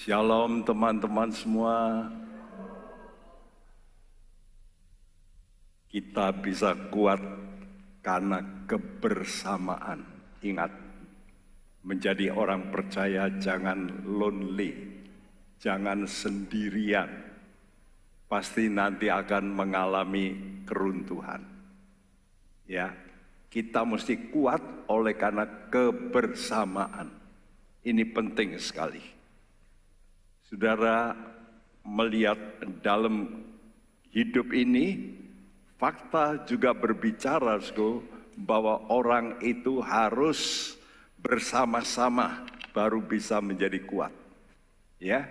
Shalom teman-teman semua. Kita bisa kuat karena kebersamaan. Ingat, menjadi orang percaya jangan lonely, jangan sendirian. Pasti nanti akan mengalami keruntuhan. Ya, kita mesti kuat oleh karena kebersamaan. Ini penting sekali. Saudara melihat dalam hidup ini, fakta juga berbicara bahwa orang itu harus bersama-sama baru bisa menjadi kuat. Ya,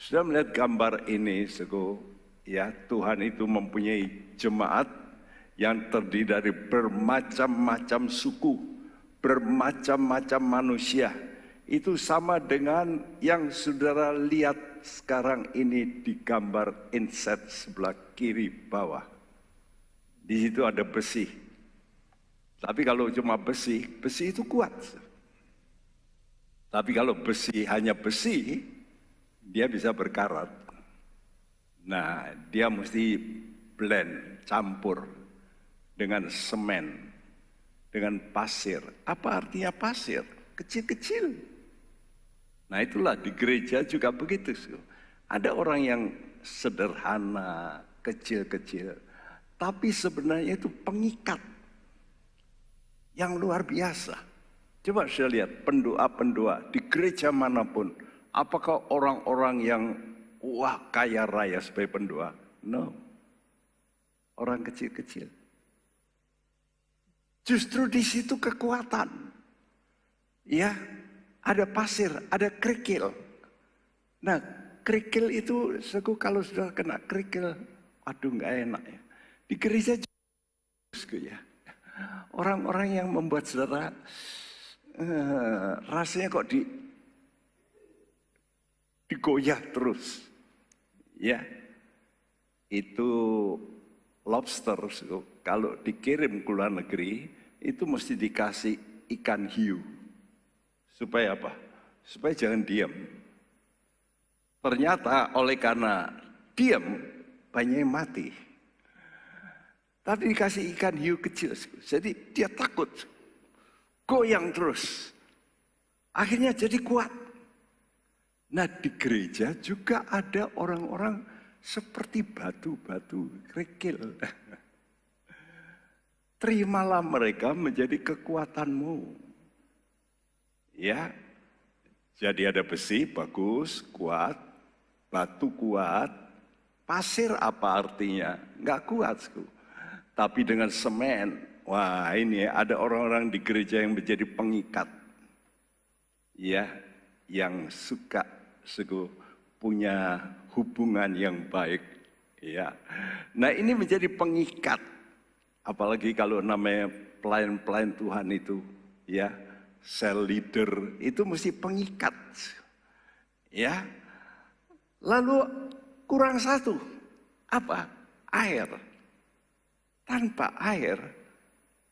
sudah melihat gambar ini, ya, Tuhan itu mempunyai jemaat yang terdiri dari bermacam-macam suku, bermacam-macam manusia. Itu sama dengan yang saudara lihat sekarang ini di gambar inset sebelah kiri bawah. Di situ ada besi. Tapi kalau cuma besi, besi itu kuat. Tapi kalau besi hanya besi, dia bisa berkarat. Nah, dia mesti blend, campur dengan semen, dengan pasir. Apa artinya pasir? Kecil-kecil. Nah, itulah di gereja juga begitu. Ada orang yang sederhana, kecil-kecil, tapi sebenarnya itu pengikat yang luar biasa. Coba saya lihat pendoa-pendoa di gereja manapun. Apakah orang-orang yang kaya raya sebagai pendoa? No. Orang kecil-kecil. Justru di situ kekuatan. Ya, ada pasir, ada kerikil. Nah, kerikil itu kalau sudah kena kerikil, aduh nggak enak ya. Di gereja juga ya. Orang-orang yang membuat saudara rasanya kok digoyah terus. Ya, itu lobster kalau dikirim ke luar negeri itu mesti dikasih ikan hiu. Supaya apa? Supaya jangan diam. Ternyata oleh karena diam banyak yang mati. Tapi dikasih ikan hiu kecil, jadi dia takut, goyang terus. Akhirnya jadi kuat. Nah, di gereja juga ada orang-orang seperti batu-batu kerikil. Terimalah mereka menjadi kekuatanmu. Ya, jadi ada besi bagus, kuat, batu kuat, pasir apa artinya? Nggak kuat. Tapi dengan semen, wah ini ada orang-orang di gereja yang menjadi pengikat. Ya, yang suka punya hubungan yang baik. Ya, nah ini menjadi pengikat. Apalagi kalau namanya pelayan-pelayan Tuhan itu, ya, cell leader itu mesti pengikat. Ya, lalu kurang satu, apa? Air. Tanpa air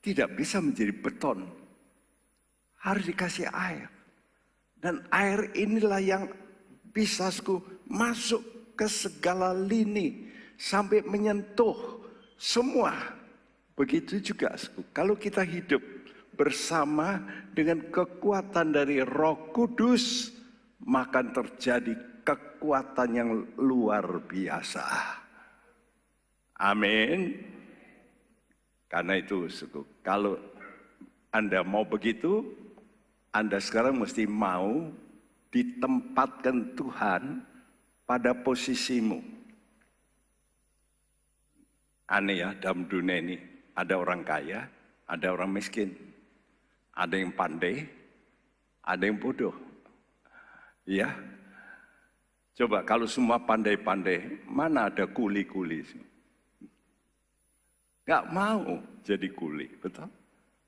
tidak bisa menjadi beton. Harus dikasih air. Dan air inilah yang bisa masuk ke segala lini sampai menyentuh semua. Begitu juga kalau kita hidup bersama dengan kekuatan dari Roh Kudus, maka terjadi kekuatan yang luar biasa. Amin. Karena itu, kalau Anda mau begitu, Anda sekarang mesti mau ditempatkan Tuhan pada posisimu. Aneh ya, dalam dunia ini ada orang kaya, ada orang miskin, ada yang pandai, ada yang bodoh. Ya, coba kalau semua pandai-pandai, mana ada kuli-kuli? Gak mau jadi kuli, betul?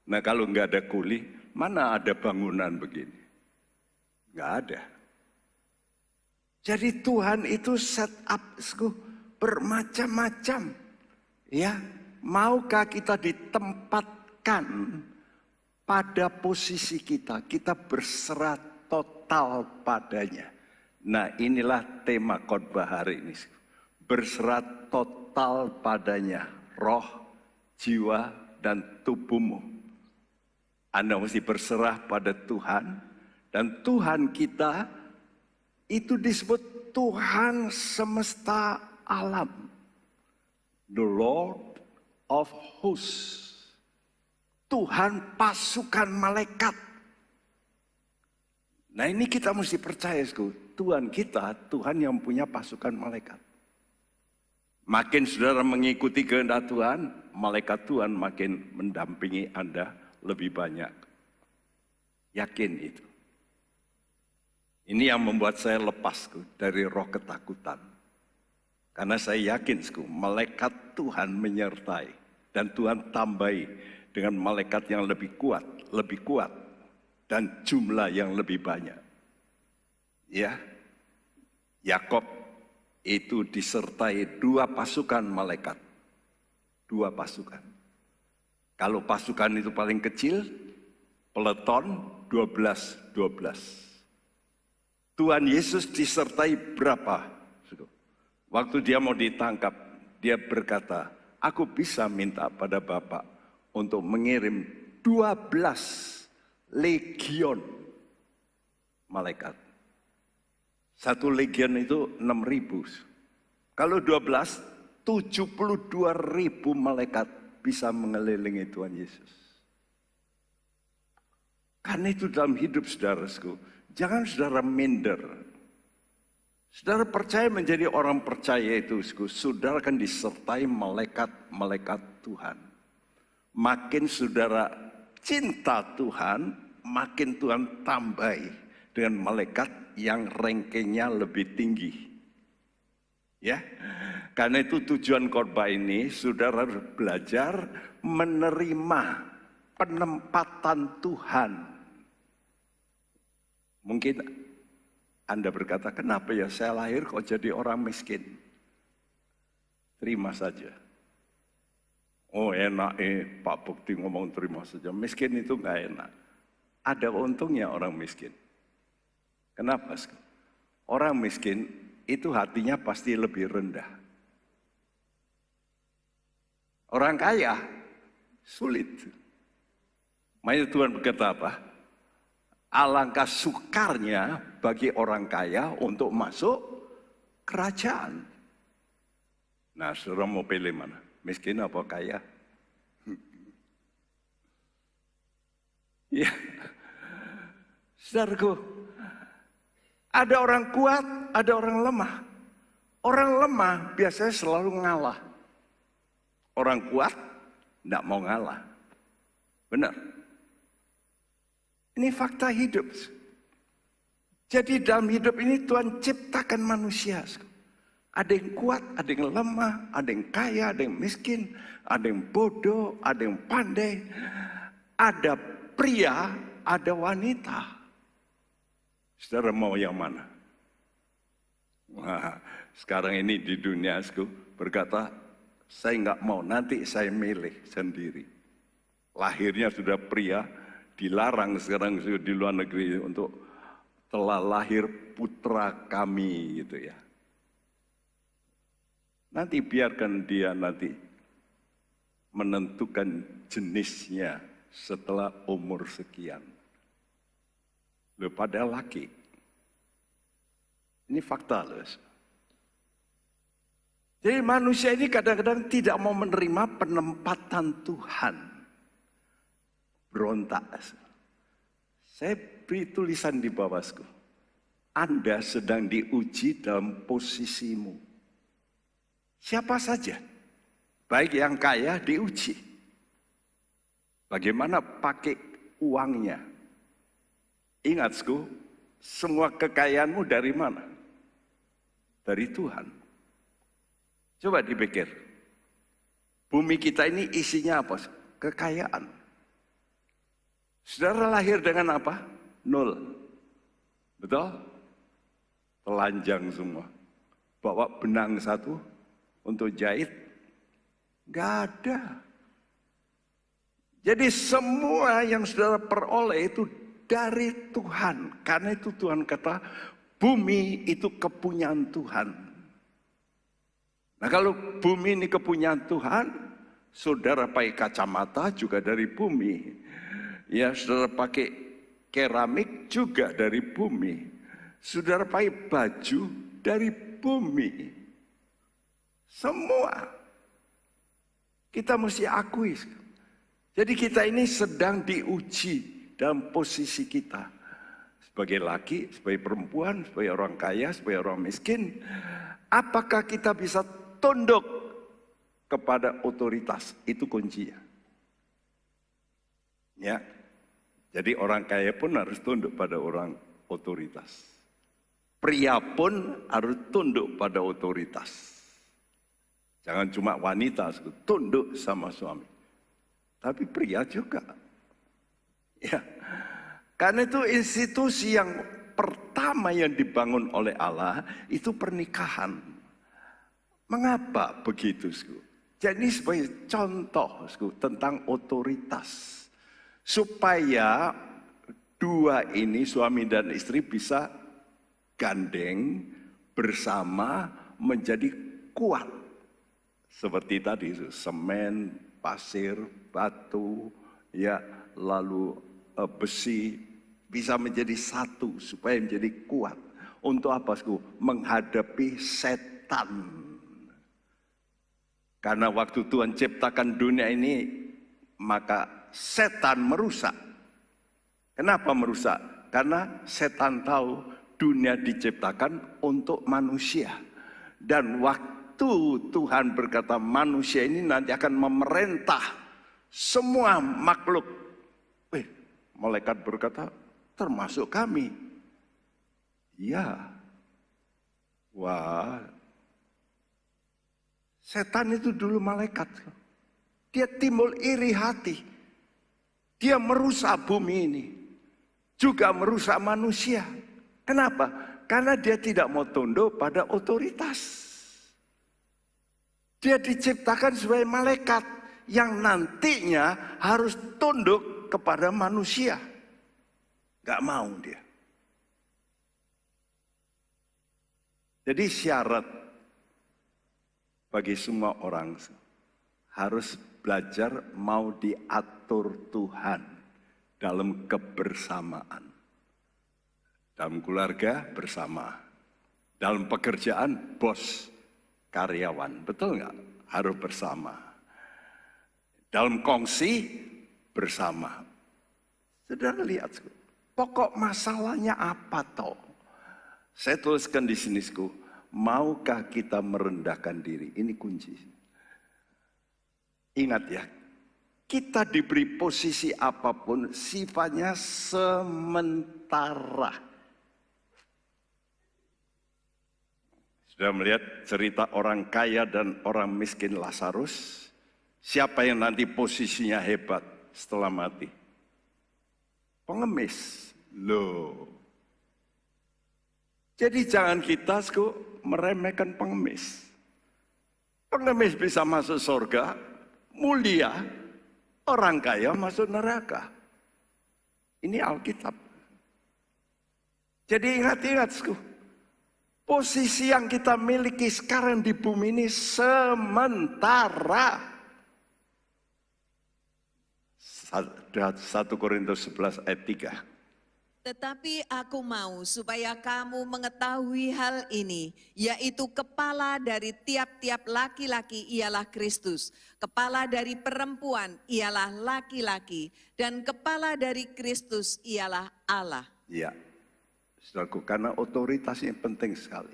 Nah, kalau nggak ada kuli, mana ada bangunan begini? Nggak ada. Jadi Tuhan itu set up bermacam-macam. Ya, maukah kita ditempatkan pada posisi kita berserah total padanya. Nah, inilah tema khotbah hari ini. Berserah total padanya, roh, jiwa, dan tubuhmu. Anda mesti berserah pada Tuhan, dan Tuhan kita itu disebut Tuhan semesta alam. The Lord of hosts. Tuhan pasukan malaikat. Nah, ini kita mesti percaya, Tuhan kita, Tuhan yang punya pasukan malaikat. Makin saudara mengikuti kehendak Tuhan, malaikat Tuhan makin mendampingi Anda lebih banyak. Yakin itu. Ini yang membuat saya lepas dari roh ketakutan. Karena saya yakin, malaikat Tuhan menyertai. Dan Tuhan tambahi dengan malaikat yang lebih kuat, dan jumlah yang lebih banyak. Ya, Yakob itu disertai 2 pasukan malaikat. 2 pasukan. Kalau pasukan itu paling kecil, peleton 12. Tuhan Yesus disertai berapa? Waktu dia mau ditangkap, dia berkata, aku bisa minta pada Bapa untuk mengirim 12 legion malaikat. 1 legion itu 6.000. Kalau 12, 72.000 malaikat bisa mengelilingi Tuhan Yesus. Karena itu dalam hidup saudaraku, jangan saudara minder. Saudara percaya menjadi orang percaya itu, saudara akan disertai malaikat-malaikat Tuhan. Makin saudara cinta Tuhan, makin Tuhan tambahi dengan malaikat yang rankingnya lebih tinggi. Ya, karena itu tujuan khotbah ini, saudara belajar menerima penempatan Tuhan. Mungkin Anda berkata, kenapa ya saya lahir kok jadi orang miskin? Terima saja. Oh enak Pak Bukti ngomong terima saja. Miskin itu nggak enak. Ada untungnya orang miskin. Kenapa? Orang miskin itu hatinya pasti lebih rendah. Orang kaya sulit. Makanya Tuhan berkata apa? Alangkah sukarnya bagi orang kaya untuk masuk kerajaan. Nah, saudara mau pilih mana? Miskin apa kaya? Ya, saudaraku, ada orang kuat, ada orang lemah. Orang lemah biasanya selalu ngalah. Orang kuat tidak mau ngalah. Benar. Ini fakta hidup. Jadi dalam hidup ini Tuhan ciptakan manusia. Ada yang kuat, ada yang lemah, ada yang kaya, ada yang miskin, ada yang bodoh, ada yang pandai. Ada pria, ada wanita. Saudara mau yang mana? Wah, sekarang ini di dunia berkata, saya nggak mau, nanti saya milih sendiri. Lahirnya sudah pria, dilarang sekarang di luar negeri untuk telah lahir putra kami gitu ya. Nanti biarkan dia nanti menentukan jenisnya setelah umur sekian. Loh, pada laki. Ini fakta loh. Jadi manusia ini kadang-kadang tidak mau menerima penempatan Tuhan. Berontak. Saya beri tulisan di bawahku. Anda sedang diuji dalam posisimu. Siapa saja. Baik yang kaya diuji. Bagaimana pakai uangnya. Ingat, semua kekayaanmu dari mana? Dari Tuhan. Coba dipikir. Bumi kita ini isinya apa? Kekayaan. Saudara lahir dengan apa? 0. Betul? Telanjang semua. Bawa benang 1 untuk jahit. Gak ada. Jadi semua yang saudara peroleh itu dari Tuhan. Karena itu Tuhan kata, bumi itu kepunyaan Tuhan. Nah kalau bumi ini kepunyaan Tuhan, saudara pakai kacamata juga dari bumi. Ya, saudara pakai keramik juga dari bumi. Saudara pakai baju dari bumi. Semua. Kita mesti akui. Jadi kita ini sedang diuji dalam posisi kita. Sebagai laki, sebagai perempuan, sebagai orang kaya, sebagai orang miskin. Apakah kita bisa tunduk kepada otoritas? Itu kuncinya. Ya. Jadi orang kaya pun harus tunduk pada orang otoritas. Pria pun harus tunduk pada otoritas. Jangan cuma wanita tunduk sama suami. Tapi pria juga. Ya. Karena itu institusi yang pertama yang dibangun oleh Allah itu pernikahan. Mengapa begitu? Jadi sebagai contoh tentang otoritas. Supaya dua ini suami dan istri bisa gandeng bersama menjadi kuat. Seperti tadi semen, pasir, batu, ya lalu besi bisa menjadi satu supaya menjadi kuat. Untuk apa? Menghadapi setan. Karena waktu Tuhan ciptakan dunia ini maka setan merusak. Kenapa merusak? Karena setan tahu dunia diciptakan untuk manusia. Dan waktu Tuhan berkata manusia ini nanti akan memerintah semua makhluk. Malaikat berkata termasuk kami. Ya. Wah. Setan itu dulu malaikat. Dia timbul iri hati. Dia merusak bumi ini. Juga merusak manusia. Kenapa? Karena dia tidak mau tunduk pada otoritas. Dia diciptakan sebagai malaikat yang nantinya harus tunduk kepada manusia. Gak mau dia. Jadi syarat bagi semua orang harus belajar mau diatur Tuhan dalam kebersamaan. Dalam keluarga bersama. Dalam pekerjaan bos, karyawan. Betul nggak? Harus bersama. Dalam kongsi bersama. Saudara lihat, pokok masalahnya apa toh? Saya tuliskan di sini, maukah kita merendahkan diri? Ini kunci. Ingat ya, kita diberi posisi apapun sifatnya sementara. Sudah melihat cerita orang kaya dan orang miskin Lazarus? Siapa yang nanti posisinya hebat setelah mati? Pengemis. Loh. Jadi jangan kita meremehkan pengemis. Pengemis bisa masuk surga, mulia, orang kaya masuk neraka. Ini Alkitab. Jadi ingat-ingat, posisi yang kita miliki sekarang di bumi ini sementara. 1 Korintus 11 ayat 3. Tetapi aku mau supaya kamu mengetahui hal ini, yaitu kepala dari tiap-tiap laki-laki ialah Kristus, kepala dari perempuan ialah laki-laki, dan kepala dari Kristus ialah Allah. Ya, saudaraku, karena otoritasnya penting sekali.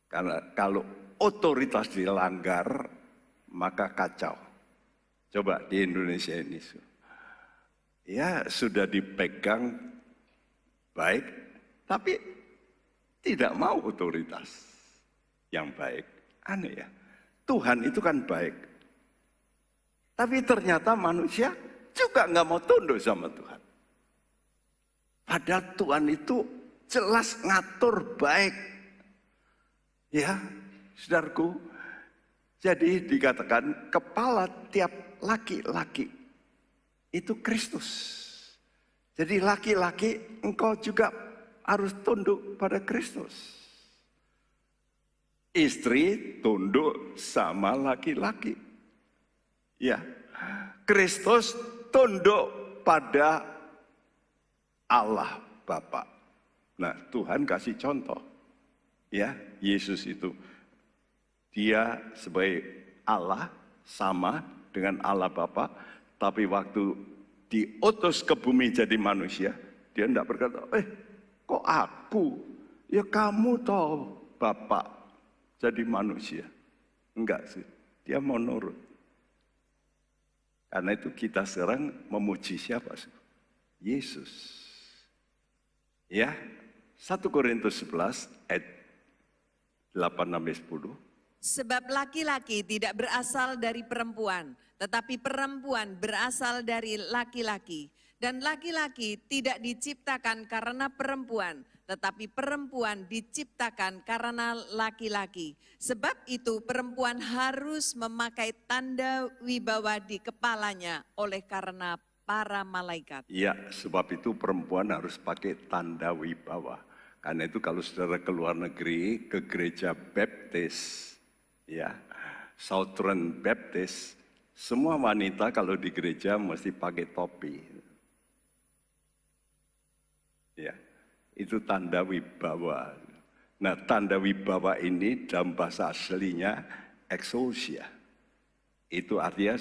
Karena kalau otoritas dilanggar, maka kacau. Coba di Indonesia ini, ya sudah dipegang baik, tapi tidak mau otoritas yang baik. Aneh ya, Tuhan itu kan baik. Tapi ternyata manusia juga nggak mau tunduk sama Tuhan. Padahal Tuhan itu jelas ngatur baik. Ya, saudaraku, jadi dikatakan kepala tiap laki-laki itu Kristus. Jadi laki-laki engkau juga harus tunduk pada Kristus. Istri tunduk sama laki-laki. Ya, Kristus tunduk pada Allah Bapa. Nah, Tuhan kasih contoh. Ya, Yesus itu dia sebagai Allah sama dengan Allah Bapa, tapi waktu diutus ke bumi jadi manusia, dia tidak berkata, kok aku? Ya kamu toh Bapak jadi manusia. Enggak sih, dia mau nurut. Karena itu kita sekarang memuji siapa sih? Yesus. Ya, 1 Korintus 11 ayat 8-10. Sebab laki-laki tidak berasal dari perempuan, tetapi perempuan berasal dari laki-laki. Dan laki-laki tidak diciptakan karena perempuan, tetapi perempuan diciptakan karena laki-laki. Sebab itu perempuan harus memakai tanda wibawa di kepalanya oleh karena para malaikat. Ya, sebab itu perempuan harus pakai tanda wibawa. Karena itu kalau saudara ke luar negeri, ke gereja baptis, ya, Southern Baptist, semua wanita kalau di gereja mesti pakai topi. Ya, itu tanda wibawa. Nah, tanda wibawa ini dalam bahasa aslinya exousia. Itu artinya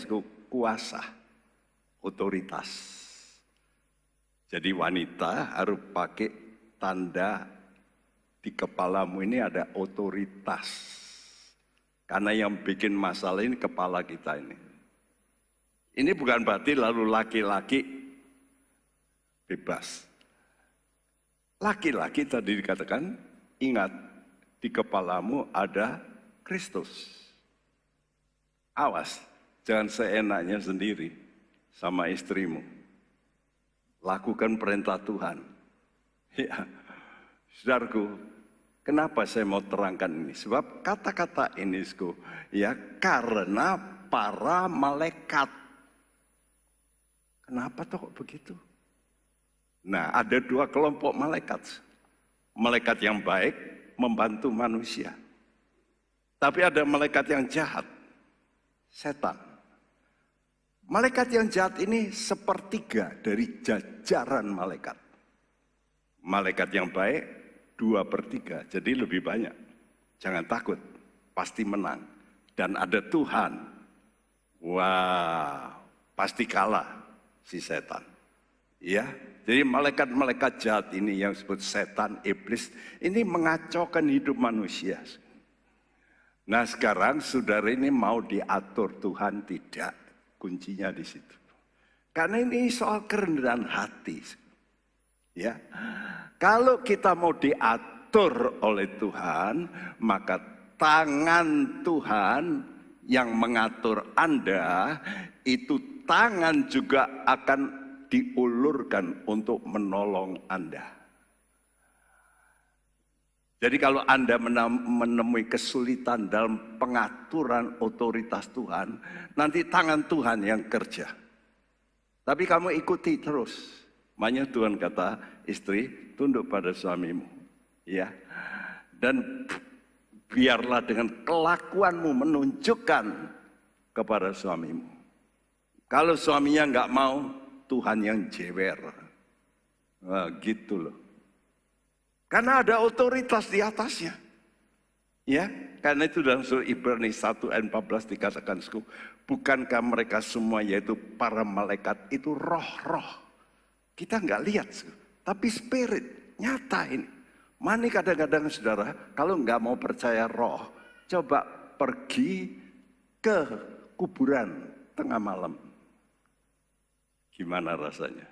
kuasa, otoritas. Jadi wanita harus pakai tanda di kepalamu ini ada otoritas. Karena yang bikin masalah ini kepala kita ini. Ini bukan berarti lalu laki-laki bebas. Laki-laki tadi dikatakan, ingat, di kepalamu ada Kristus. Awas, jangan seenaknya sendiri sama istrimu. Lakukan perintah Tuhan. Ya, saudaraku, kenapa saya mau terangkan ini? Sebab kata-kata ini, ya, karena para malaikat. Kenapa kok begitu? Nah, ada dua kelompok malaikat. Malaikat yang baik membantu manusia. Tapi ada malaikat yang jahat, setan. Malaikat yang jahat ini sepertiga dari jajaran malaikat. Malaikat yang baik 2/3, jadi lebih banyak. Jangan takut, pasti menang. Dan ada Tuhan. Wah, pasti kalah si setan. Ya, jadi malaikat-malaikat jahat ini yang disebut setan, iblis, ini mengacaukan hidup manusia. Nah, sekarang saudara ini mau diatur Tuhan, tidak. Kuncinya di situ. Karena ini soal kerendahan hati. Ya, kalau kita mau diatur oleh Tuhan, maka tangan Tuhan yang mengatur Anda, itu tangan juga akan diulurkan untuk menolong Anda. Jadi kalau Anda menemui kesulitan dalam pengaturan otoritas Tuhan, nanti tangan Tuhan yang kerja. Tapi kamu ikuti terus. Makanya Tuhan kata, istri tunduk pada suamimu. Ya. Dan biarlah dengan kelakuanmu menunjukkan kepada suamimu. Kalau suaminya enggak mau, Tuhan yang jewer. Nah, gitu loh. Karena ada otoritas di atasnya. Ya, karena itu dalam surah Ibrani 1 ayat 14 dikatakan, bukankah mereka semua yaitu para malaikat itu roh-roh. Kita nggak lihat, tapi spirit, nyata ini. Mana kadang-kadang saudara, kalau nggak mau percaya roh, coba pergi ke kuburan tengah malam. Gimana rasanya?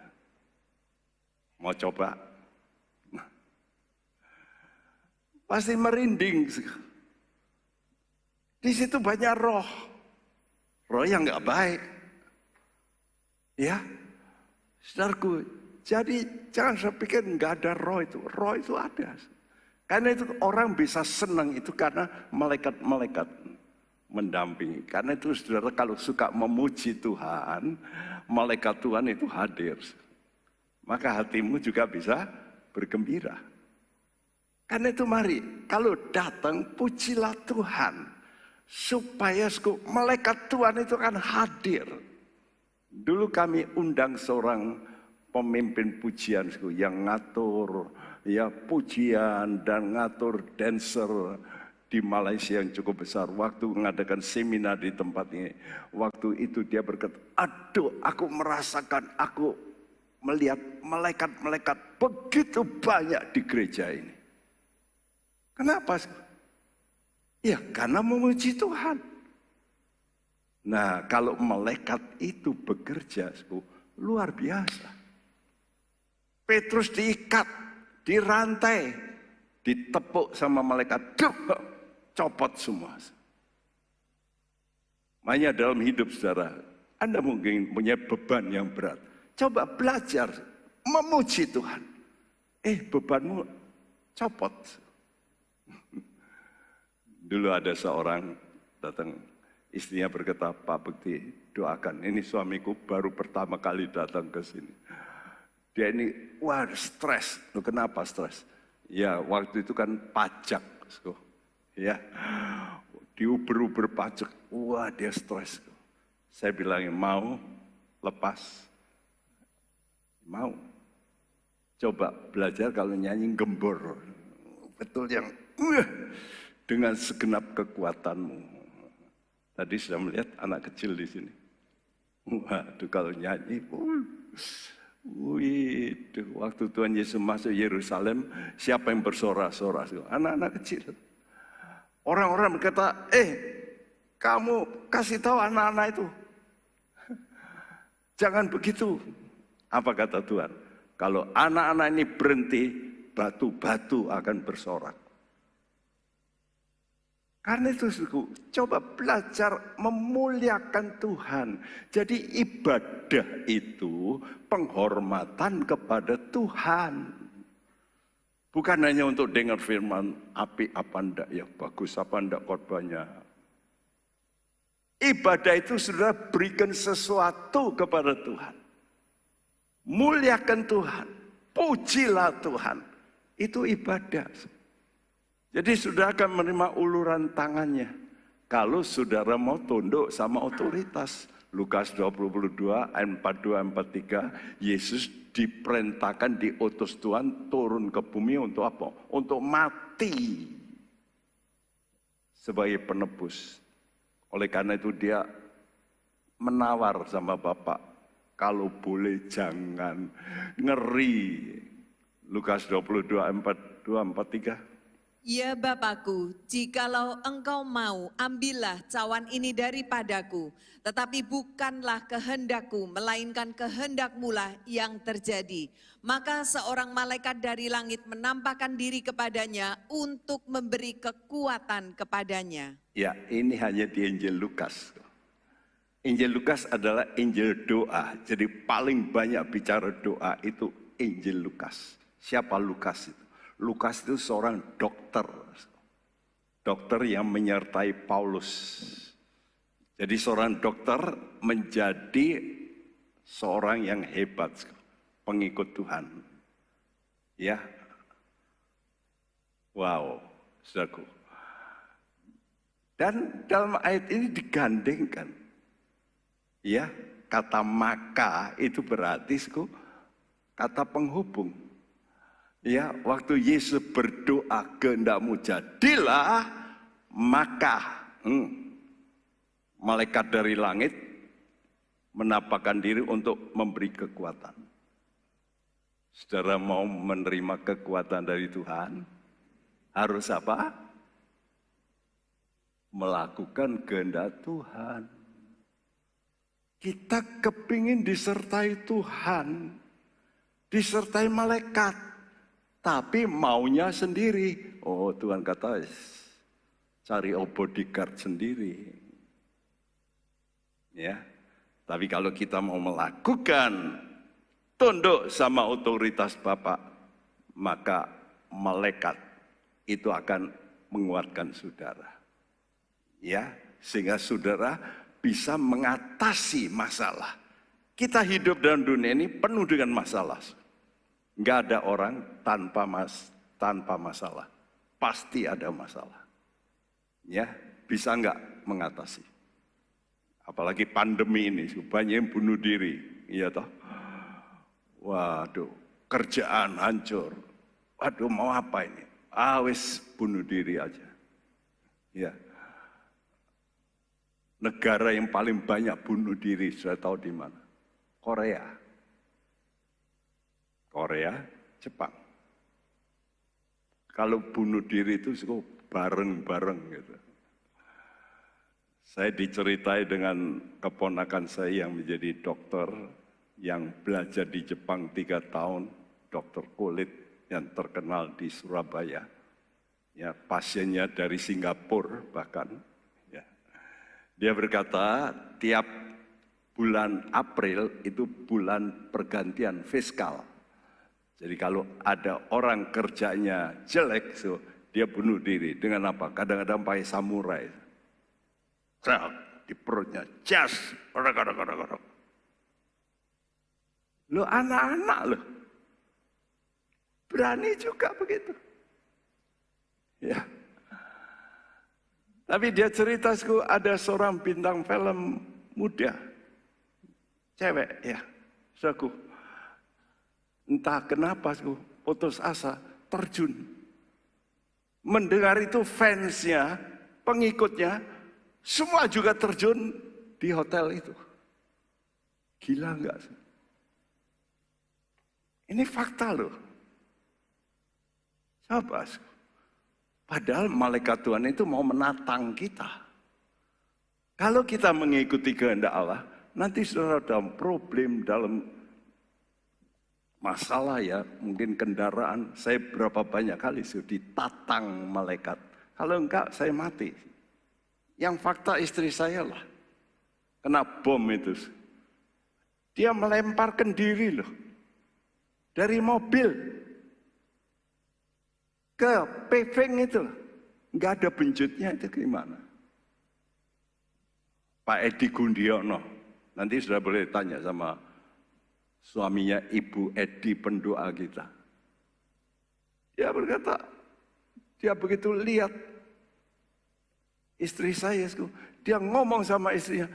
Mau coba? Pasti merinding. Di situ banyak roh. Roh yang nggak baik. Ya, saudaraku. Jadi jangan saya pikir nggak ada roh itu. Roh itu ada. Karena itu orang bisa senang itu karena malaikat-malaikat mendampingi. Karena itu saudara kalau suka memuji Tuhan, malaikat Tuhan itu hadir. Maka hatimu juga bisa bergembira. Karena itu mari, kalau datang pujilah Tuhan. Supaya malaikat Tuhan itu kan hadir. Dulu kami undang seorang pemimpin pujian yang ngatur ya pujian dan ngatur dancer di Malaysia yang cukup besar. Waktu mengadakan seminar di tempat ini, waktu itu dia berkata, aduh aku merasakan, aku melihat malaikat-malaikat begitu banyak di gereja ini. Kenapa? Ya karena memuji Tuhan. Nah kalau malaikat itu bekerja, luar biasa. Petrus diikat, dirantai, ditepuk sama malaikat, copot semua. Makanya dalam hidup saudara, Anda mungkin punya beban yang berat. Coba belajar memuji Tuhan. Bebanmu copot. Dulu ada seorang datang, istrinya berkata, Pak Bekti doakan, ini suamiku baru pertama kali datang ke sini. Dia ini, wah stres. Loh, kenapa stres? Ya waktu itu kan pajak. Ya, diuber-uber pajak. Wah dia stres. Saya bilangin, mau lepas? Mau. Coba belajar kalau nyanyi gembor. Betul yang... dengan segenap kekuatanmu. Tadi sudah melihat anak kecil di sini. Waduh kalau nyanyi, waktu Tuhan Yesus masuk Yerusalem, siapa yang bersorak-sorak? Anak-anak kecil. Orang-orang berkata, kamu kasih tahu anak-anak itu. Jangan begitu. Apa kata Tuhan? Kalau anak-anak ini berhenti, batu-batu akan bersorak. Karena itu coba belajar memuliakan Tuhan. Jadi ibadah itu penghormatan kepada Tuhan. Bukan hanya untuk dengar firman, api apa enggak ya, bagus apa enggak khotbahnya. Ibadah itu sudah berikan sesuatu kepada Tuhan. Muliakan Tuhan, pujilah Tuhan. Itu ibadah. Jadi saudara akan menerima uluran tangannya. Kalau saudara mau tunduk sama otoritas. Lukas 22 ayat 42-43. Yesus diperintahkan, diutus Tuhan turun ke bumi untuk apa? Untuk mati. Sebagai penebus. Oleh karena itu dia menawar sama Bapak. Kalau boleh jangan. Ngeri. Lukas 22 ayat 42-43. Ya Bapakku, jikalau engkau mau, ambillah cawan ini daripadaku. Tetapi bukanlah kehendakku, melainkan kehendakmulah yang terjadi. Maka seorang malaikat dari langit menampakkan diri kepadanya untuk memberi kekuatan kepadanya. Ya, ini hanya di Injil Lukas. Injil Lukas adalah Injil doa. Jadi paling banyak bicara doa itu Injil Lukas. Siapa Lukas itu? Lukas itu seorang dokter. Dokter yang menyertai Paulus. Jadi seorang dokter menjadi seorang yang hebat. Pengikut Tuhan. Ya. Wow, saudaraku. Dan dalam ayat ini digandengkan. Ya, kata maka itu berarti kata penghubung. Ya, waktu Yesus berdoa kehendakmu jadilah, maka malaikat dari langit menampakkan diri untuk memberi kekuatan. Saudara mau menerima kekuatan dari Tuhan, harus apa? Melakukan kehendak Tuhan. Kita kepingin disertai Tuhan, disertai malaikat. Tapi maunya sendiri. Oh Tuhan kata, cari bodyguard sendiri. Ya, tapi kalau kita mau melakukan tunduk sama otoritas Bapak, maka malaikat itu akan menguatkan saudara. Ya, sehingga saudara bisa mengatasi masalah. Kita hidup dalam dunia ini penuh dengan masalah. Enggak ada orang tanpa masalah. pasti ada masalah. Ya, bisa nggak mengatasi? Apalagi pandemi ini, banyak yang bunuh diri, iya toh? Waduh, kerjaan hancur. Waduh, mau apa ini? Wis bunuh diri aja. Ya. Negara yang paling banyak bunuh diri, sudah tahu di mana? Korea. Korea, Jepang. Kalau bunuh diri itu bareng-bareng gitu. Saya diceritai dengan keponakan saya yang menjadi dokter, yang belajar di Jepang 3 tahun, dokter kulit yang terkenal di Surabaya. Ya, pasiennya dari Singapura bahkan. Ya. Dia berkata, tiap bulan April itu bulan pergantian fiskal. Jadi kalau ada orang kerjanya jelek, dia bunuh diri. Dengan apa? Kadang-kadang pakai samurai. Di perutnya, jas, orang. Lo anak-anak lo, berani juga begitu. Ya. Tapi dia cerita, ada seorang bintang film muda, cewek ya, saudaraku. Entah kenapa, putus asa, terjun. Mendengar itu fansnya, pengikutnya, semua juga terjun di hotel itu. Gila enggak sih? Ini fakta loh. Sahabat, padahal malaikat Tuhan itu mau menatang kita. Kalau kita mengikuti kehendak Allah, nanti saudara dalam problem, dalam masalah ya, mungkin kendaraan, saya berapa banyak kali sudah ditatang malaikat. Kalau enggak, saya mati. Yang fakta istri saya lah, kena bom itu. Dia melemparkan diri loh, dari mobil ke paving itu, nggak ada benjutnya, itu gimana? Pak Edi Gundiono, nanti sudah boleh tanya sama suaminya Ibu Edi pendoa kita. Dia berkata, dia begitu lihat istri saya, dia ngomong sama istrinya,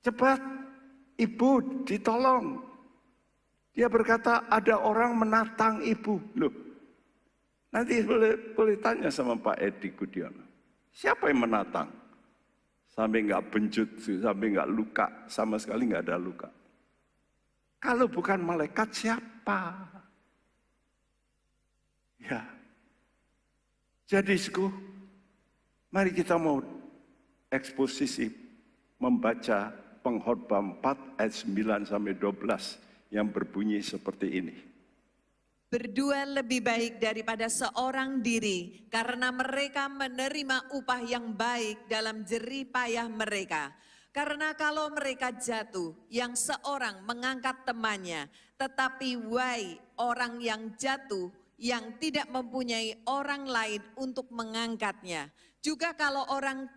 cepat ibu ditolong. Dia berkata, ada orang menatang ibu. Loh, nanti boleh tanya sama Pak Edi Gudiono. Siapa yang menatang? Sampai nggak benjut, sampai nggak luka, sama sekali nggak ada luka. Kalau bukan malaikat siapa? Ya. Jadi mari kita mau eksposisi membaca Pengkhotbah 4 ayat 9 sampai 12 yang berbunyi seperti ini. Berdua lebih baik daripada seorang diri, karena mereka menerima upah yang baik dalam jerih payah mereka. Karena kalau mereka jatuh, yang seorang mengangkat temannya, tetapi wahai orang yang jatuh, yang tidak mempunyai orang lain untuk mengangkatnya. Juga kalau orang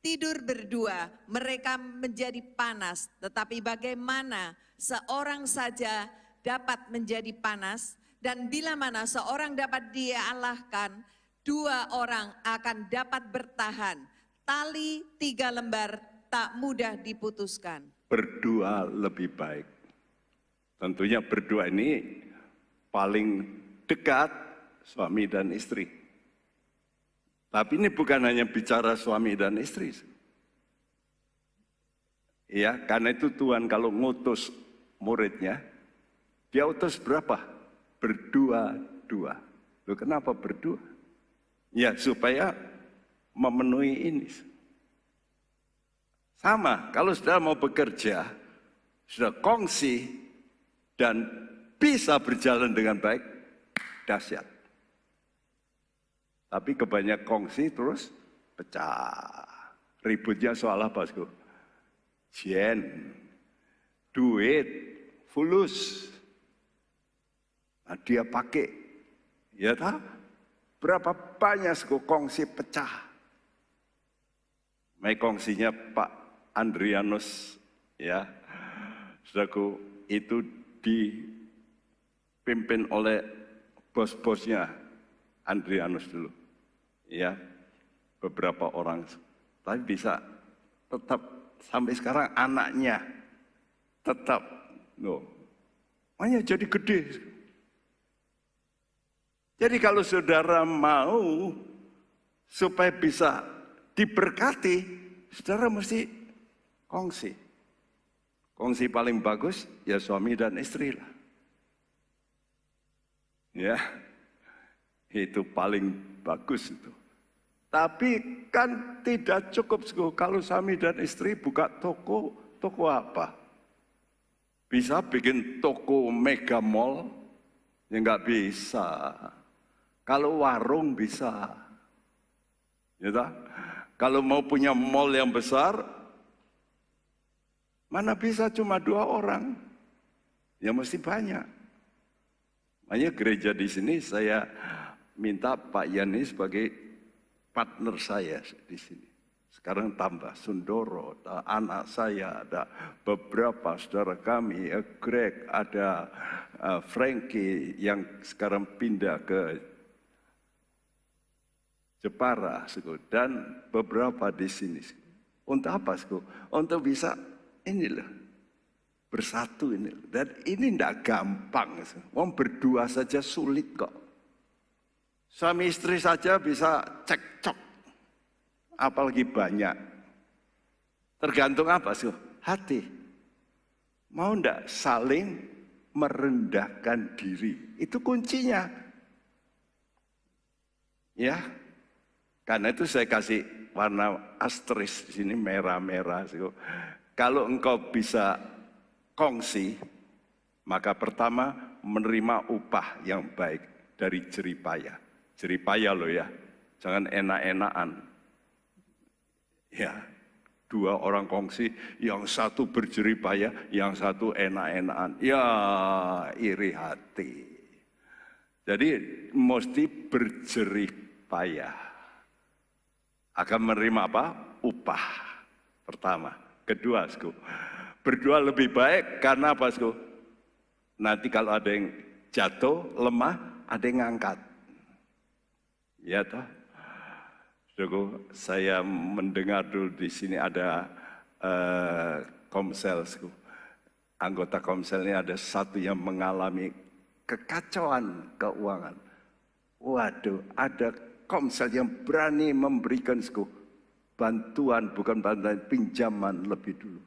tidur berdua, mereka menjadi panas. Tetapi bagaimana seorang saja dapat menjadi panas, dan bila mana seorang dapat dialahkan, 2 orang akan dapat bertahan. Tali 3 lembar tak mudah diputuskan. Berdua lebih baik. Tentunya berdua ini paling dekat suami dan istri. Tapi ini bukan hanya bicara suami dan istri. Ya, karena itu Tuhan kalau ngutus muridnya, dia utus berapa? Berdua-dua. Loh, kenapa berdua? Ya, supaya memenuhi ini. Sama, kalau sudah mau bekerja, sudah kongsi, dan bisa berjalan dengan baik, dahsyat. Tapi kebanyakan kongsi terus pecah. Ributnya soal apa, Bosku? Duit, fulus. Nah, dia pakai, ya tak? Berapa banyak kongsi pecah. Mai kongsinya Pak Andrianus, ya, saudaraku, itu dipimpin oleh bos-bosnya Andrianus dulu. ya beberapa orang, tapi bisa tetap sampai sekarang anaknya tetap, makanya jadi gede. Jadi kalau saudara mau supaya bisa diberkati, saudara mesti kongsi. Kongsi paling bagus ya suami dan istri lah. Ya, itu paling bagus itu. Tapi kan tidak cukup kalau suami dan istri buka toko, toko apa? Bisa bikin toko mega mall? Ya nggak bisa. Kalau warung bisa. Ya tak? Kalau mau punya mall yang besar, mana bisa cuma 2 orang? Ya mesti banyak. Makanya gereja di sini saya minta Pak Yani sebagai partner saya di sini. Sekarang tambah Sundoro, anak saya, ada beberapa saudara kami, Greg, ada Frankie yang sekarang pindah ke Jepara, dan beberapa di sini. Untuk apa? Untuk bisa bersatu ini. Dan ini tidak gampang. Berdua saja sulit kok. Suami istri saja bisa cekcok. Apalagi banyak. Tergantung apa sih? Hati. Mau ndak saling merendahkan diri. Itu kuncinya. Ya. Karena itu saya kasih warna asterisk di sini merah-merah. Kalau engkau bisa kongsi, maka pertama menerima upah yang baik dari jeripaya. Jeripaya loh ya. Jangan enak-enakan. Ya, 2 orang kongsi, yang satu berjeripaya, yang satu enak-enakan. Ya, iri hati. Jadi mesti berjeripaya. Akan menerima apa? Upah. Pertama. Kedua, berdua lebih baik karena apa? Nanti kalau ada yang jatuh, lemah, ada yang ngangkat. Ya toh? Saya mendengar dulu di sini ada Komsel. Anggota Komsel ini ada satu yang mengalami kekacauan keuangan. Waduh, ada Komsel yang berani memberikan bantuan, bukan bantuan, pinjaman lebih dulu.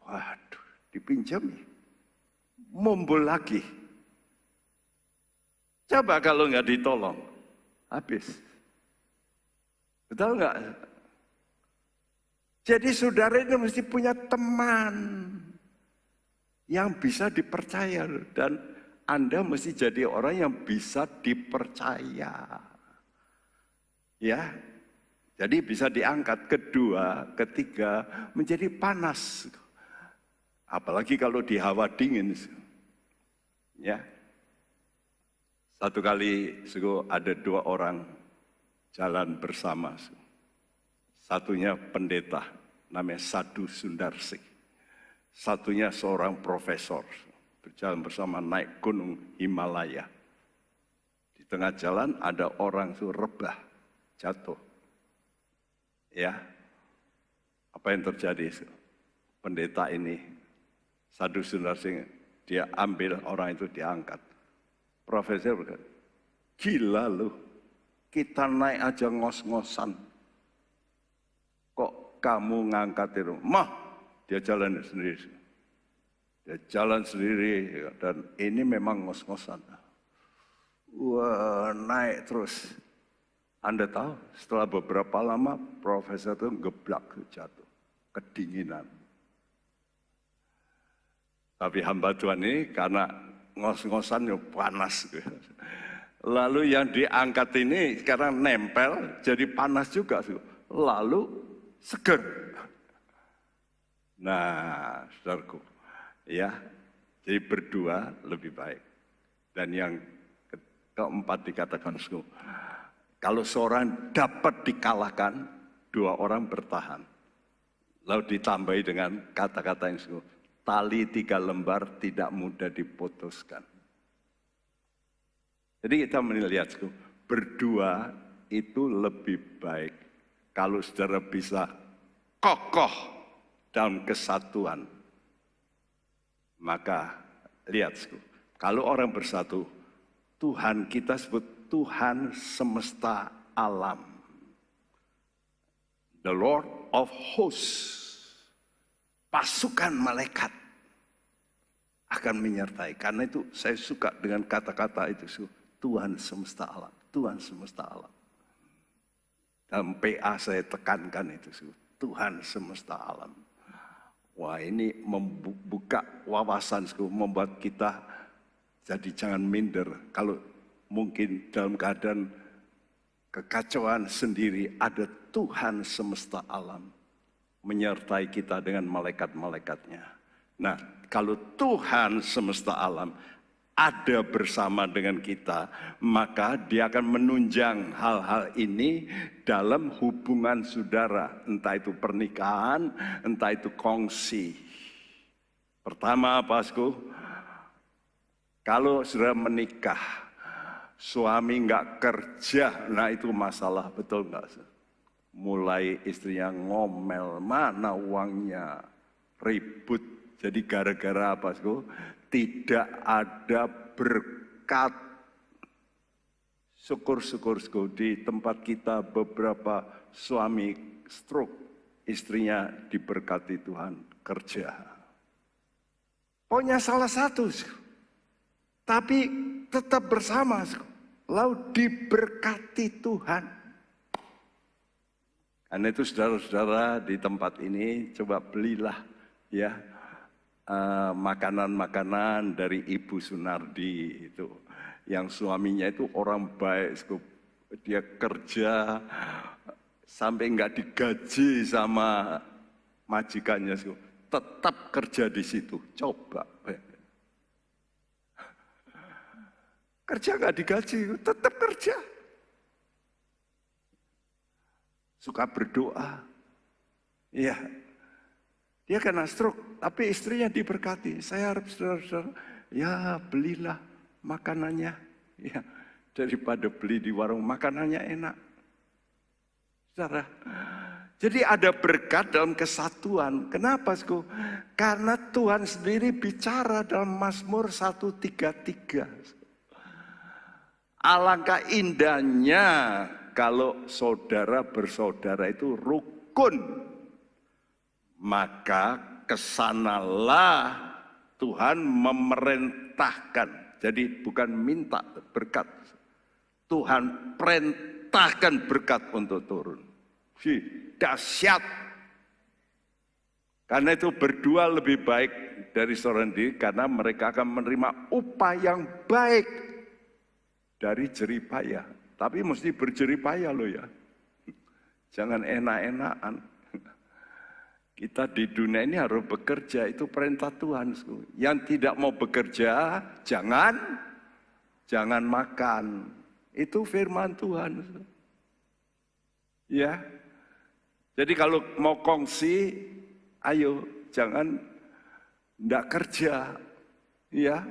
Waduh, dipinjami. Mumbul lagi. Coba kalau nggak ditolong, habis. Betul nggak? Jadi saudara ini mesti punya teman yang bisa dipercaya. Dan Anda mesti jadi orang yang bisa dipercaya. Ya, jadi bisa diangkat. Kedua, ketiga, menjadi panas. Apalagi kalau di hawa dingin. Ya, satu kali ada 2 orang jalan bersama. Satunya pendeta, namanya Sadhu Sundarsih. Satunya seorang profesor, berjalan bersama naik gunung Himalaya. Di tengah jalan ada orang rebah, jatuh. Ya, apa yang terjadi? Pendeta ini, Sadhu Sundarsih, dia ambil orang itu, diangkat. Profesor berkata, gila lu. Kita naik aja ngos-ngosan. Kok kamu ngangkat itu? Mah, dia jalan sendiri. Dia jalan sendiri dan ini memang ngos-ngosan. Wah, naik terus. Anda tahu, setelah beberapa lama profesor itu geblak jatuh. Kedinginan. Tapi hamba Tuhan ini karena ngos-ngosan panas. Lalu yang diangkat ini sekarang nempel, jadi panas juga. Lalu seger. Nah, saudaraku, ya, jadi berdua lebih baik. Dan yang keempat dikatakan, kalau seorang dapat dikalahkan, 2 orang bertahan. Lalu ditambahi dengan kata-kata yang tali 3 lembar tidak mudah diputuskan. Jadi kita melihat berdua itu lebih baik kalau saudara bisa kokoh dalam kesatuan. Maka lihat, kalau orang bersatu, Tuhan kita sebut Tuhan semesta alam. The Lord of Hosts. Pasukan malaikat akan menyertai. Karena itu saya suka dengan kata-kata itu. Tuhan semesta alam. Tuhan semesta alam. Dalam PA saya tekankan itu. Tuhan semesta alam. Wah, ini membuka wawasan, membuat kita jadi jangan minder. Kalau mungkin dalam keadaan kekacauan sendiri, ada Tuhan semesta alam menyertai kita dengan malaikat-malaikatnya. Nah, kalau Tuhan semesta alam ada bersama dengan kita, maka dia akan menunjang hal-hal ini dalam hubungan saudara. Entah itu pernikahan, entah itu kongsi. Pertama, Pasku, kalau saudara menikah, suami nggak kerja, nah itu masalah, betul nggak? Mulai istrinya ngomel, mana uangnya, ribut. Jadi gara-gara apa, Pasku? Tidak ada berkat. Syukur-syukur di tempat kita beberapa suami stroke, istrinya diberkati Tuhan kerja. Pokoknya salah satu, tapi tetap bersama, lalu diberkati Tuhan. Karena itu saudara-saudara di tempat ini coba belilah ya makanan-makanan dari Ibu Sunardi itu, yang suaminya itu orang baik, dia kerja sampai nggak digaji sama majikannya, tetap kerja di situ. Coba kerja nggak digaji, tetap kerja, suka berdoa, iya. Dia kena stroke, tapi istrinya diberkati. Saya harap saudara-saudara, ya belilah makanannya. Ya, daripada beli di warung, makanannya enak. Saudara, jadi ada berkat dalam kesatuan. Kenapa, Sku? Karena Tuhan sendiri bicara dalam Mazmur 133. Alangkah indahnya kalau saudara bersaudara itu rukun. Maka kesanalah Tuhan memerintahkan. Jadi bukan minta berkat. Tuhan perintahkan berkat untuk turun. Dahsyat. Karena itu berdua lebih baik dari seorang diri. Karena mereka akan menerima upah yang baik dari jeripaya. Tapi mesti berjeripaya loh ya. Jangan enak-enakan. Kita di dunia ini harus bekerja, itu perintah Tuhan. Yang tidak mau bekerja, jangan makan. Itu firman Tuhan. Ya. Jadi kalau mau kongsi, ayo jangan enggak kerja. Ya.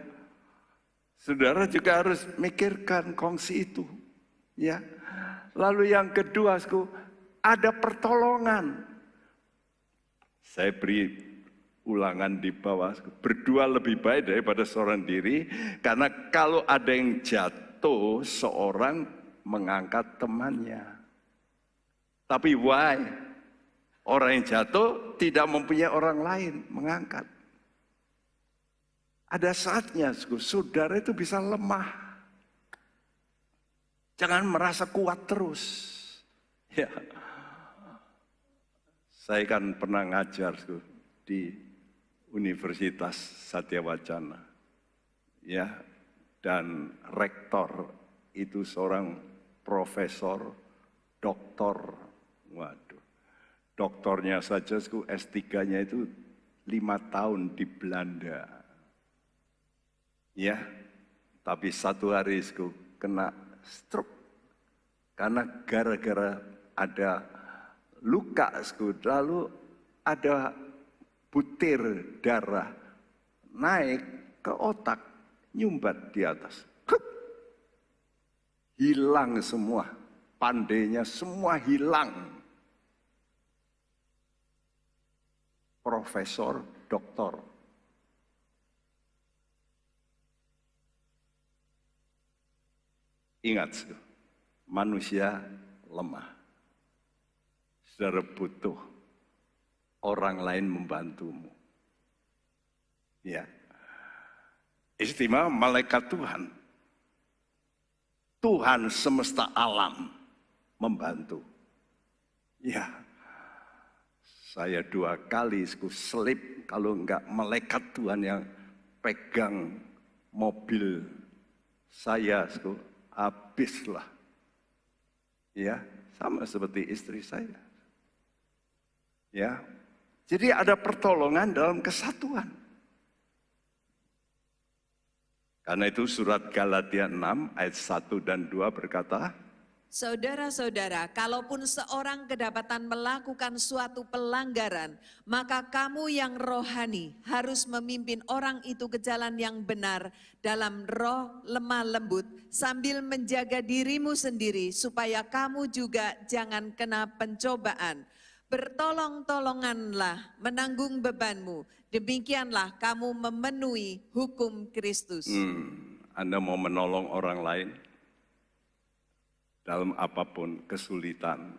Saudara juga harus mikirkan kongsi itu. Ya. Lalu yang kedua, ada pertolongan. Saya beri ulangan di bawah, berdua lebih baik daripada seorang diri, karena kalau ada yang jatuh, seorang mengangkat temannya. Tapi why? Orang yang jatuh tidak mempunyai orang lain mengangkat. Ada saatnya, saudara itu bisa lemah. Jangan merasa kuat terus. Ya. Saya kan pernah ngajar di Universitas Satya Wacana, ya, dan rektor itu seorang profesor, doktor, waduh, doktornya saja S3-nya itu 5 tahun di Belanda, ya, tapi satu hari kena stroke karena gara-gara ada luka, lalu ada butir darah naik ke otak, nyumbat di atas. Hilang semua pandainya semua hilang. Profesor, doktor. Ingat, manusia lemah. Saudara butuh orang lain membantumu. Ya. Istimewa malaikat Tuhan. Tuhan semesta alam membantu. Ya. Saya 2 kali selip kalau enggak malaikat Tuhan yang pegang mobil saya, habislah. Ya, sama seperti istri saya. Ya. Jadi ada pertolongan dalam kesatuan. Karena itu surat Galatia 6 ayat 1 dan 2 berkata, Saudara-saudara, kalaupun seorang kedapatan melakukan suatu pelanggaran, maka kamu yang rohani harus memimpin orang itu ke jalan yang benar dalam roh lemah lembut, sambil menjaga dirimu sendiri supaya kamu juga jangan kena pencobaan. Bertolong-tolonganlah menanggung bebanmu, demikianlah kamu memenuhi hukum Kristus. Anda mau menolong orang lain? Dalam apapun kesulitan,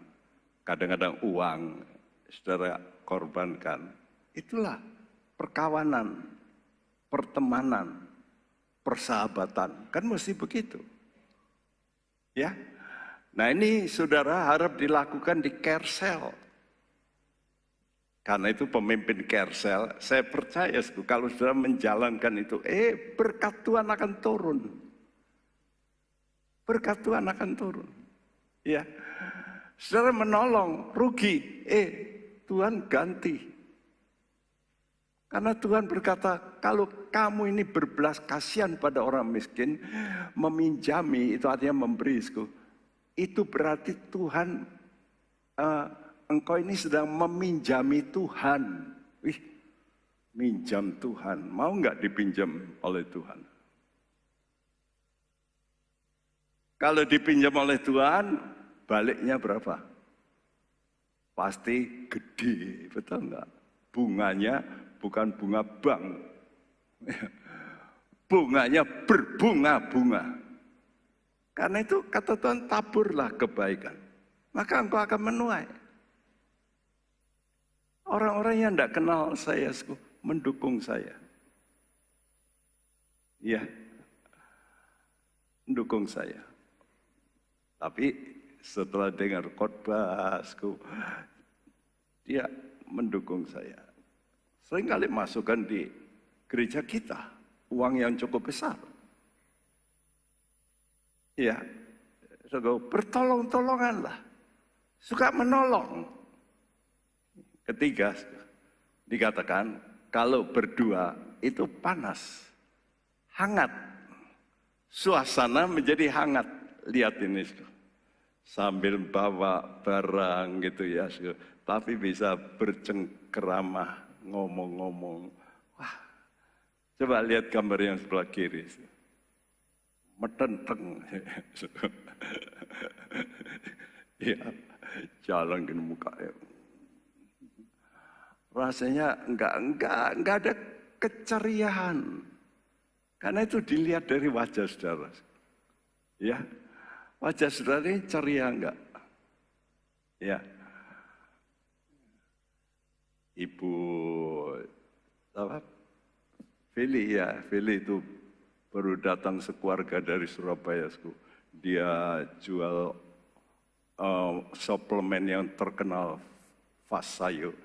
kadang-kadang uang, saudara korbankan. Itulah perkawanan, pertemanan, persahabatan. Kan mesti begitu. Ya. Nah ini saudara harap dilakukan di Kersel. Karena itu pemimpin Kersel, saya percaya kalau saudara menjalankan itu, berkat Tuhan akan turun. Berkat Tuhan akan turun. Ya. Saudara menolong, rugi. Tuhan ganti. Karena Tuhan berkata, kalau kamu ini berbelas kasihan pada orang miskin, meminjami, itu artinya memberi. Itu berarti Tuhan, engkau ini sedang meminjami Tuhan. Wih, minjam Tuhan. Mau nggak dipinjam oleh Tuhan? Kalau dipinjam oleh Tuhan, baliknya berapa? Pasti gede, betul enggak? Bunganya bukan bunga bank. Bunganya berbunga-bunga. Karena itu kata Tuhan, taburlah kebaikan. Maka engkau akan menuai. Orang-orang yang tidak kenal saya, mendukung saya. Iya, mendukung saya. Tapi setelah dengar khotbah, dia mendukung saya. Seringkali masukkan di gereja kita, uang yang cukup besar. Ya, bertolong-tolonganlah. Suka menolong. Ketiga, dikatakan kalau berdua itu panas, hangat. Suasana menjadi hangat. Lihat ini, sambil bawa barang gitu ya, tapi bisa bercengkerama, ngomong-ngomong. Wah, coba lihat gambar yang sebelah kiri. Metenteng. Ya, jalan gini mukanya. Rasanya enggak ada keceriaan. Karena itu dilihat dari wajah saudara. Ya. Wajah saudara ini ceria enggak? Ya. Ibu Fili ya, Fili itu baru datang sekeluarga dari Surabaya. Dia jual suplemen yang terkenal, Fasayo.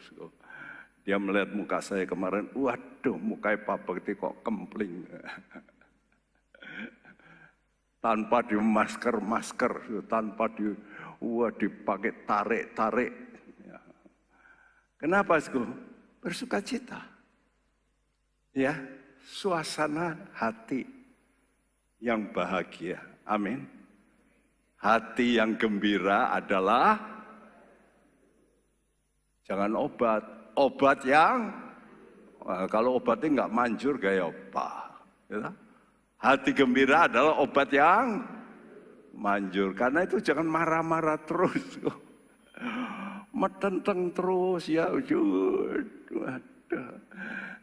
Dia melihat muka saya kemarin, waduh mukanya Papa itu kok kempling. Tanpa di masker, tanpa dipakai tarik. Ya. Kenapa, bersukacita. Ya, suasana hati yang bahagia. Amin. Hati yang gembira adalah jangan obat yang kalau obatnya nggak manjur kayak apa. Ya. Hati gembira adalah obat yang manjur. Karena itu jangan marah-marah terus. Metenteng terus ya.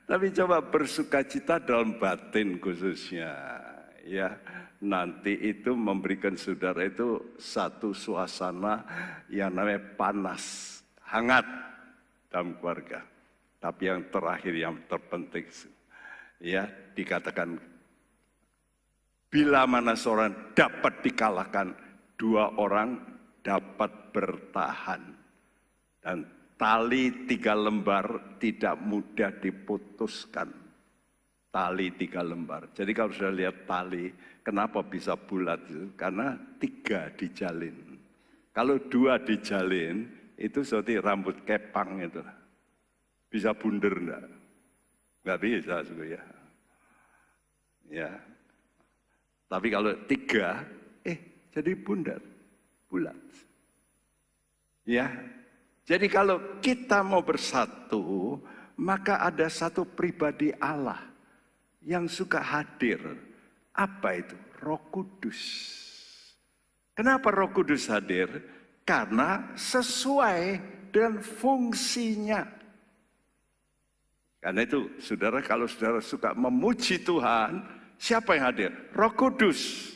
Tapi coba bersukacita dalam batin khususnya. Ya, nanti itu memberikan saudara itu satu suasana yang namanya panas, hangat dalam keluarga. Tapi yang terakhir, yang terpenting, ya dikatakan bila mana seorang dapat dikalahkan, dua orang dapat bertahan. Dan tali 3 lembar tidak mudah diputuskan. Tali 3 lembar. Jadi kalau sudah lihat tali, kenapa bisa bulat? Karena 3 dijalin. Kalau 2 dijalin, itu seperti rambut kepang itu. Bisa bunder enggak? Enggak bisa juga ya. Ya. Tapi kalau 3, jadi bundar, bulat. Ya. Jadi kalau kita mau bersatu, maka ada satu pribadi Allah yang suka hadir. Apa itu? Roh Kudus. Kenapa Roh Kudus hadir? Karena sesuai dengan fungsinya. Karena itu, saudara, kalau saudara suka memuji Tuhan, siapa yang hadir? Roh Kudus.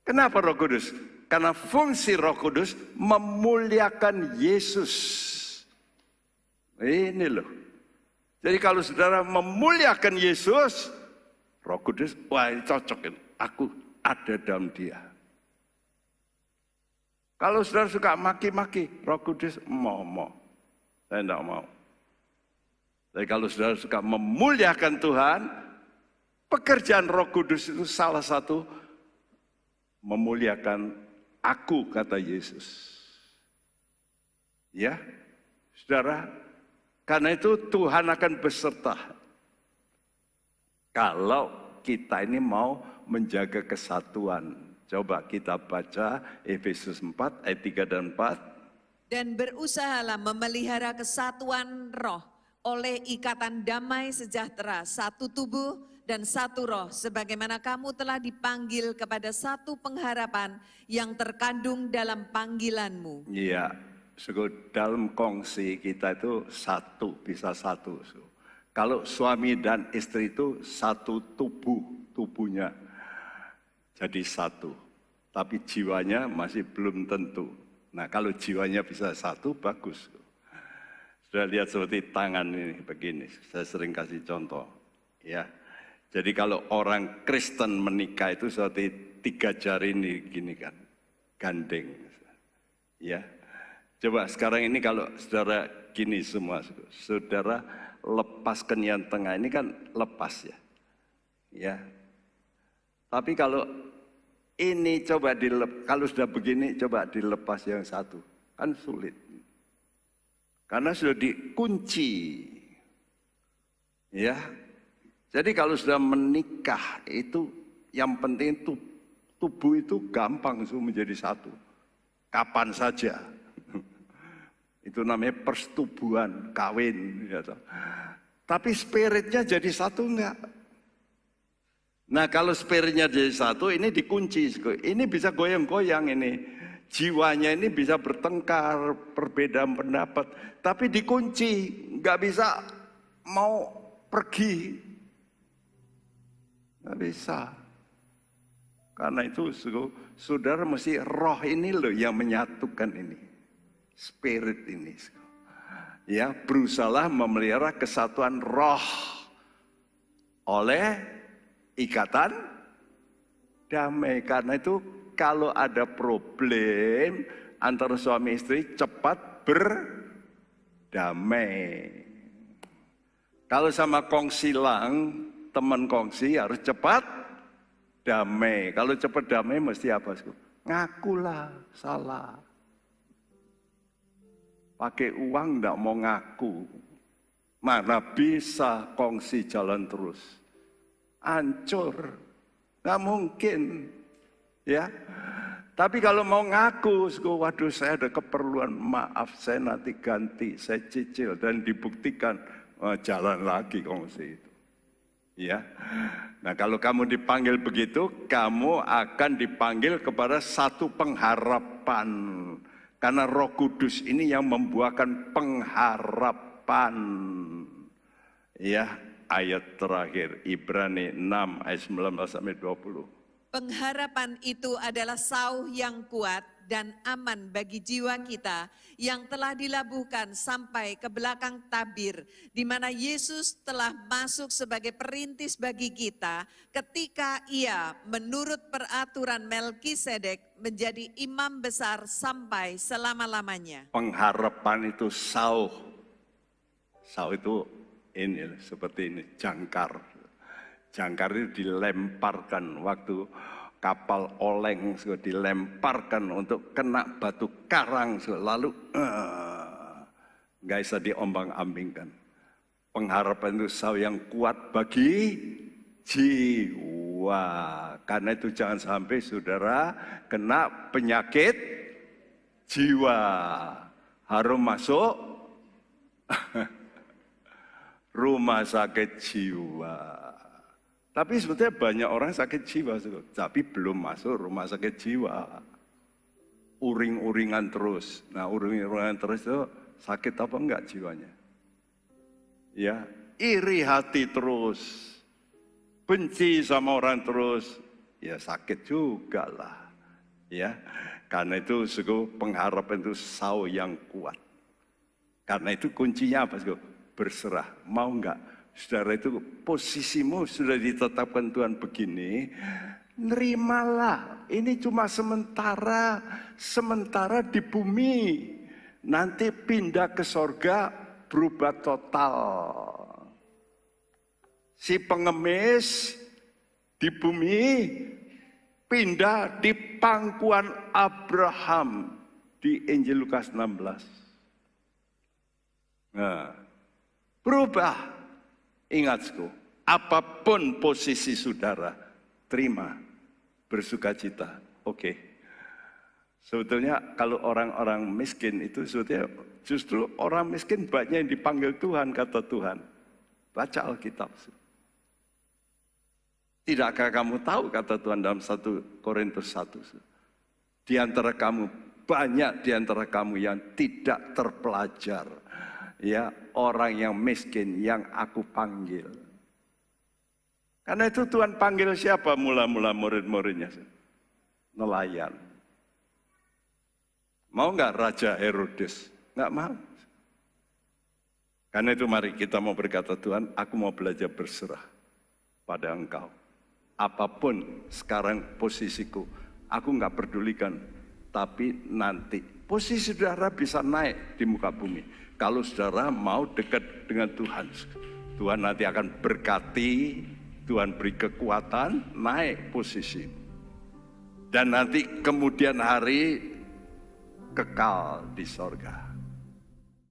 Kenapa Roh Kudus? Karena fungsi Roh Kudus memuliakan Yesus. Ini loh. Jadi kalau saudara memuliakan Yesus, Roh Kudus, wah ini cocok ini. Aku ada dalam dia. Kalau saudara suka maki-maki, Roh Kudus mau. Saya tidak mau. Tapi kalau saudara suka memuliakan Tuhan, pekerjaan Roh Kudus itu salah satu memuliakan aku, kata Yesus. Ya, saudara, karena itu Tuhan akan beserta. Kalau kita ini mau menjaga kesatuan. Coba kita baca Efesus 4 ayat 3 dan 4. Dan berusahalah memelihara kesatuan roh oleh ikatan damai sejahtera, satu tubuh dan satu roh, sebagaimana kamu telah dipanggil kepada satu pengharapan yang terkandung dalam panggilanmu. Iya, dalam kongsi kita itu satu, bisa satu. Kalau suami dan istri itu satu tubuhnya jadi satu. Tapi jiwanya masih belum tentu. Nah kalau jiwanya bisa satu, bagus. Sudah lihat seperti tangan ini begini, saya sering kasih contoh. Ya. Jadi kalau orang Kristen menikah itu seperti 3 jari ini gini kan, gandeng. Ya, coba sekarang ini kalau saudara gini semua, saudara lepaskan yang tengah ini kan lepas ya. Ya. Tapi kalau ini coba kalau sudah begini coba dilepas yang satu, kan sulit. Karena sudah dikunci. Ya. Jadi kalau sudah menikah itu yang penting itu tubuh itu gampang menjadi satu. Kapan saja. Itu namanya persetubuhan, kawin. Ya. Tapi spiritnya jadi satu enggak? Nah kalau spiritnya jadi satu ini dikunci. Ini bisa goyang-goyang ini. Jiwanya ini bisa bertengkar, perbedaan pendapat. Tapi dikunci, enggak bisa mau pergi. Nggak bisa. Karena itu saudara mesti roh ini loh yang menyatukan ini. Spirit ini. Ya, berusaha memelihara kesatuan roh oleh ikatan damai. Karena itu kalau ada problem antara suami istri cepat berdamai. Kalau sama kongsi teman kongsi harus cepat damai. Kalau cepat damai mesti apa? Ngakulah salah. Pakai uang enggak mau ngaku. Mana bisa kongsi jalan terus. Hancur. Nggak mungkin. Ya. Tapi kalau mau ngaku, waduh saya ada keperluan, maaf saya nanti ganti, saya cicil dan dibuktikan jalan lagi kongsi itu. Ya. Nah, kalau kamu dipanggil begitu, kamu akan dipanggil kepada satu pengharapan. Karena Roh Kudus ini yang membuahkan pengharapan. Ya, ayat terakhir Ibrani 6 ayat 19 sampai 20. Pengharapan itu adalah sauh yang kuat dan aman bagi jiwa kita yang telah dilabuhkan sampai ke belakang tabir, di mana Yesus telah masuk sebagai perintis bagi kita ketika Ia menurut peraturan Melkisedek menjadi imam besar sampai selama-lamanya. Pengharapan itu sauh. Sauh itu ini seperti ini, jangkar. Jangkar itu dilemparkan waktu kapal oleng, dilemparkan untuk kena batu karang, lalu nggak bisa diombang-ambingkan. Pengharapan itu sauh yang kuat bagi jiwa. Karena itu jangan sampai saudara kena penyakit jiwa. Harus masuk rumah sakit jiwa. Tapi sebetulnya banyak orang sakit jiwa, tapi belum masuk rumah sakit jiwa. Uring-uringan terus. Nah, uring-uringan terus itu sakit apa enggak jiwanya? Ya, iri hati terus. Benci sama orang terus, ya sakit juga lah. Ya, karena itu pengharapan itu sauh yang kuat. Karena itu kuncinya apa? Berserah. Mau enggak? Saudara, itu posisimu sudah ditetapkan Tuhan begini, nerimalah. Ini cuma sementara di bumi. Nanti pindah ke sorga, berubah total. Si pengemis di bumi pindah di pangkuan Abraham di Injil Lukas 16. Nah, berubah. Ingatku, apapun posisi saudara, terima, bersuka cita. Oke. Sebetulnya kalau orang-orang miskin itu sebetulnya justru orang miskin banyak yang dipanggil Tuhan, kata Tuhan. Baca Alkitab. Tidakkah kamu tahu, kata Tuhan dalam 1 Korintus 1. Di antara kamu, banyak di antara kamu yang tidak terpelajar. Ya, orang yang miskin yang aku panggil. Karena itu Tuhan panggil siapa mula-mula murid-muridnya? Nelayan. Mau nggak Raja Herodes? Nggak mau. Karena itu mari kita mau berkata, Tuhan, aku mau belajar berserah pada Engkau. Apapun sekarang posisiku, aku nggak pedulikan. Tapi nanti posisi saudara bisa naik di muka bumi. Kalau saudara mau dekat dengan Tuhan, Tuhan nanti akan berkati, Tuhan beri kekuatan, naik posisi. Dan nanti kemudian hari kekal di sorga.